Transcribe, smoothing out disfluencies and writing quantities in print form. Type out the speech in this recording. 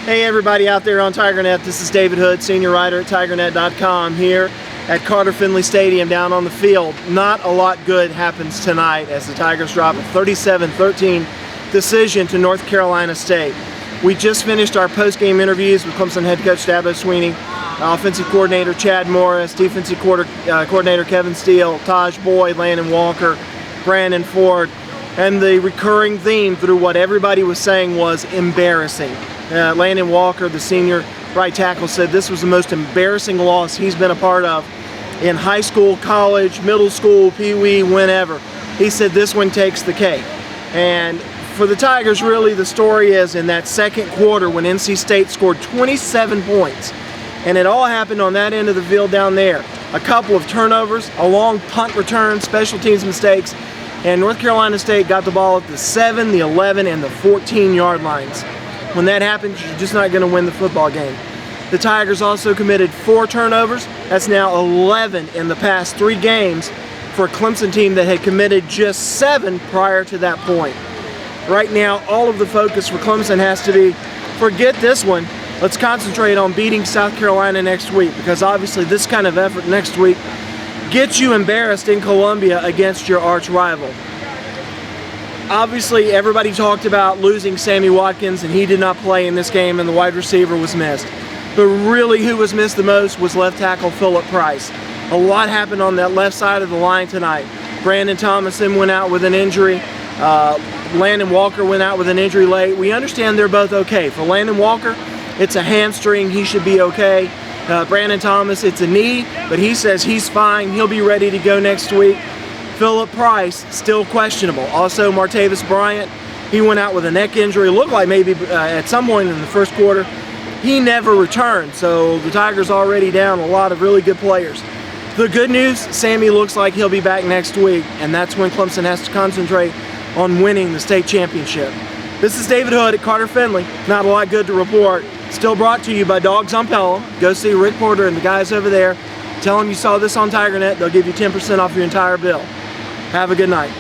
Hey everybody out there on TigerNet, this is David Hood, senior writer at TigerNet.com here at Carter Finley Stadium down on the field. Not a lot good happens tonight as the Tigers drop a 37-13 decision to North Carolina State. We just finished our post-game interviews with Clemson head coach Dabo Swinney, offensive coordinator Chad Morris, defensive coordinator Kevin Steele, Taj Boyd, Landon Walker, Brandon Ford, and the recurring theme through what everybody was saying was embarrassing. Landon Walker, the senior right tackle, said this was the most embarrassing loss he's been a part of in high school, college, middle school, pee-wee, whenever. He said this one takes the cake. And for the Tigers, really, the story is in that second quarter when NC State scored 27 points. And it all happened on that end of the field down there. A couple of turnovers, a long punt return, special teams mistakes, and North Carolina State got the ball at the 7, the 11, and the 14-yard lines. When that happens, you're just not going to win the football game. The Tigers also committed 4 turnovers. That's now 11 in the past 3 games for a Clemson team that had committed just 7 prior to that point. Right now, all of the focus for Clemson has to be, forget this one, let's concentrate on beating South Carolina next week, because obviously this kind of effort next week gets you embarrassed in Columbia against your arch rival. Obviously, everybody talked about losing Sammy Watkins, and he did not play in this game, and the wide receiver was missed. But really, who was missed the most was left tackle Phillip Price. A lot happened on that left side of the line tonight. Brandon Thomason went out with an injury. Landon Walker went out with an injury late. We understand they're both okay. For Landon Walker, it's a hamstring. He should be okay. Brandon Thomas, it's a knee, but he says he's fine. He'll be ready to go next week. Phillip Price, still questionable. Also, Martavis Bryant, he went out with a neck injury. Looked like maybe at some point in the first quarter. He never returned, so the Tigers already down a lot of really good players. The good news, Sammy looks like he'll be back next week, and that's when Clemson has to concentrate on winning the state championship. This is David Hood at Carter Finley. Not a lot good to report. Still brought to you by Dogs on Pelham. Go see Rick Porter and the guys over there. Tell them you saw this on TigerNet. They'll give you 10% off your entire bill. Have a good night.